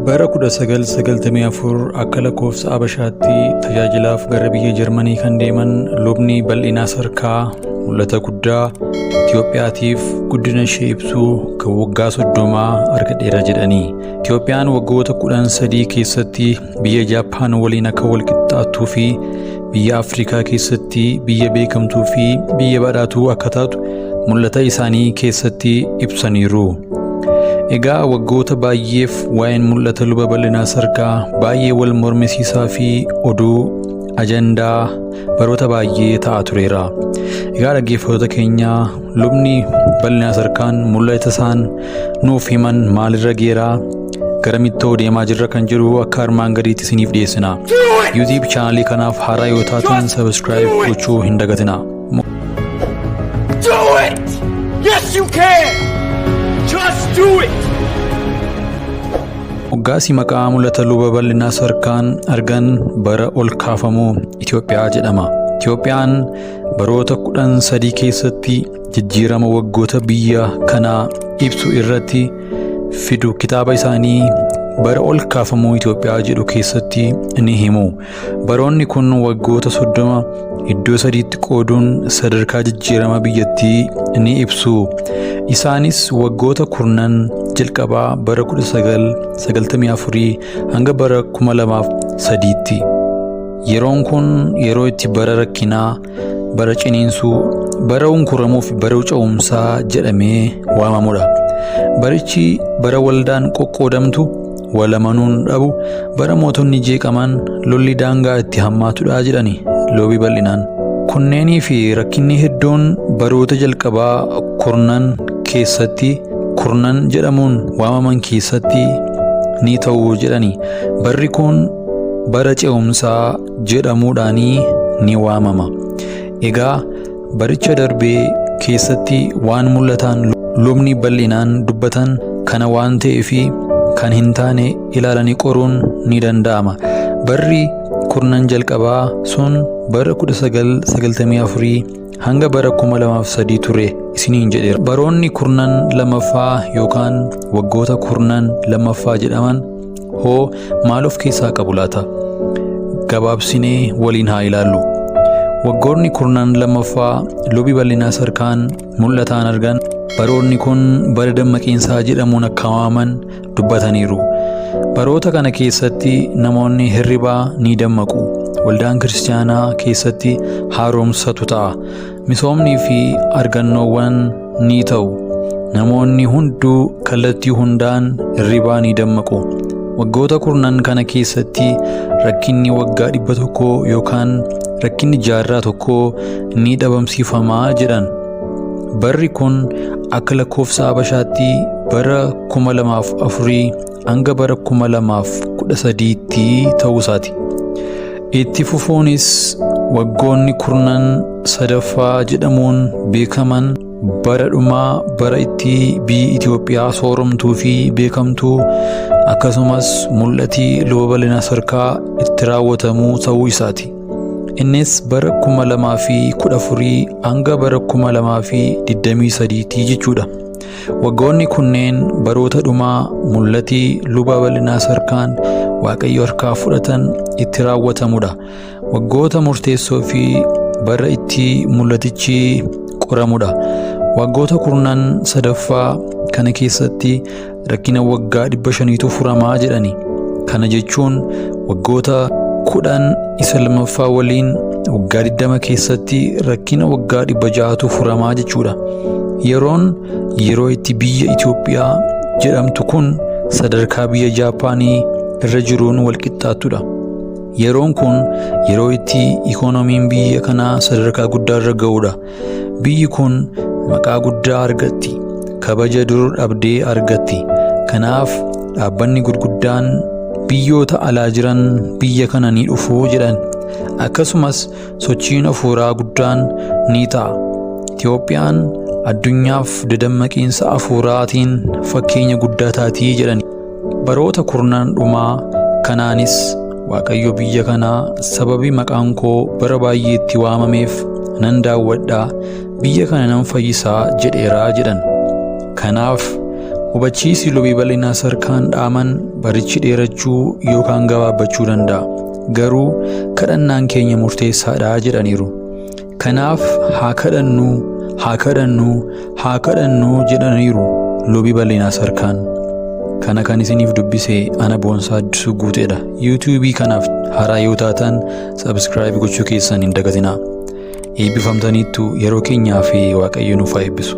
Bara 1994 akka lakkoofsa Abashaatti tajaajilaaf gara biyya Jarmanii kan deeman lubni bal'inaa sarkaa mul'ata guddaa Itoophiyaatiif guddina ishee ibsuu kan waggaa 30 argadheera jedhanii. Itoophiyaan waggoota 13 keessatti biyya Jaappaan waliin akka wal qixxaattuu fi biyya Afrikaa keessatti biyya beekamtuu fi biyya badhaatuu akka taatu mul'ata isaanii keessatti ibsaniiru. Egaa waggoota baay'eef waa'een mul'ata luba bal'inaa sarkaa baay'ee wal mormisiisaa fi oduu ajandaa baroota baay'ee ta'aa tureera. Egaa dhaggeeffattoota keenya lubni bal'inaa sarkaan mul'ata isaan nuuf himan maalirra geeraa garamitti deemaa jirra kan jedhu akka armaan gadiitti isiniif dhiyeessina. YouTube chaanalii kanaaf haaraa yoo taatan subscribe gochuu hin dagatinaa. Do it! Yes you can! Just do it! Waggaasi maqaa mul'ata luba bal'inaa sarkaan argan bara ol kaafamuu Itoophiyaa jedhama. Itoophiyaan baroota 13 keessatti jijjiirama waggoota biyya kanaa ibsu irratti fidu kitaaba isaanii bara ol kaafamuu Itoophiyaa jedhu keessatti ni himu. Baroonni kun waggoota 30 iddoo sadiitti qooduun sadarkaa jijjiirama biyyattii ni ibsu. Isaanis waggoota kurnan jalqabaa bara 1994 hanga bara 2003tti. Yeroon kun yeroo itti bara rakkinaa, bara ciniinsuu, bara unkuramuu fi bara ce'umsaa jedhamee waamamudha. Barichi bara waldaan qoqqoodamtu, walamanuun dhabu, bara mootonni jeeqaman, lolli daangaa itti hammaatudha jedhani loobii bal'inaan. Kunneenii fi rakkinni hedduun baroota jalqabaa kurnan keessatti kurnan jedhamuun waamaman keessatti ni ta'u jedhani. Barri kun bara ce'umsaa jedhamuudhaanii ni waamama. Egaa baricha darbee keessatti waan mul'ataan lubni bal'inaan dubbatan kana waan ta'eefi kan hin taane ilaalanii qoruun ni danda'ama. Barri kurnan jalqabaa sun bara 1994 hanga bara 2003 ture isiniin jedheera. Baroonni kurnan lamaffaa yookaan waggoota kurnan lamaffaa jedhaman hoo maal of keessaa qabu laata? Gabaabsinee waliin haa ilaallu. Waggoonni kurnan lamaffaa lubi bal'inaa sarkaan mul'ataan argan baroonni kun bara dammaqiinsaa jedhamuun akka waamaman dubbataniiru. Baroota kana keessatti namoonni hirribaa ni dammaqu. Waldaan kiristaanaa keessatti haaromsatu ta'a. Misoomnii fi argannoowwan ni ta'u. Namoonni hunduu kallattii hundaan hirribaa ni dammaqu. Waggoota kurnan kana keessatti rakkinni waggaa 100 yookaan rakkinni jaarraa tokko ni dhabamsiifamaa jedhan. Barri kun akka lakkoofsa Abashaatti bara 2004 hanga bara 2013tti ta'uu isaati. Itti fufuunis waggoonni kurnan sadaffaa jedhamuun beekaman bara dhumaa bara itti biyyi Itoophiyaa sooromtuu fi beekamtuu akkasumas mul'ati luba bal'inaa sarkaa itti raawwatamuu ta'uu isaati. Innis bara 2014 hanga bara 2023 jechuudha. Waggoonni kunneen baroota dhumaa mul'ati luba bal'inaa sarkaan Waaqayyo harkaa fudhatan itti raawwatamudha. Waggoota murteessoo fi bara itti mul'atichi qoramudha. Waggoota kurnan sadaffaa kana keessatti rakkina waggaa 500tu furamaa jedhani. Kana jechuun waggoota 10 lamaffaa waliin waggaa 20 keessatti rakkina waggaa 600tu furamaa jechuudha. Yeroon yeroo itti biyya Itoophiyaa jedhamtu kun sadarkaa biyya Jaappaanii irra jiruun wal qixxaattudha. Yeroon kun yeroo itti ikoonomiin biyya kanaa sadarkaa guddaa irra ga'udha. Biyyi kun maqaa guddaa argatti. Kabaja dur dhabdee argatti. Kanaaf dhaabbanni gurguddaan biyyoota alaa jiran biyya kana ni dhufu jedhan. Akkasumas sochiin hafuuraa guddaan ni ta'a. Itoophiyaan addunyaaf dadammaqiinsa hafuuraatiin fakkeenya guddaa taatii jedhan. Baroota kurnan dhumaa kanaanis Waaqayyo biyya kanaa sababii maqaan koo bara baay'eetti waamameef nan daawwadhaa, biyya kana nan fayyisaa jedheeraa jedhan. Kanaaf hubachiisi lubii bal'inaa sarkaan dhaaman barichi dheerachuu yookaan gabaabbachuu danda'a. Garuu kadhannaan keenya murteessaadha jedhaniiru. Kanaaf haa kadhannuu jedhaniiru lubi bal'inaa sarkaan. Kana kan isiniif dubbise ana Boonsaa Addisuu Guuteedha. YouTube kanaaf haaraa yoo taatan subscribe gochuu keessan hin dagatinaa. Eebbifamtaniittu yeroo keenyaa fi Waaqayyo nuuf haa eebbisu.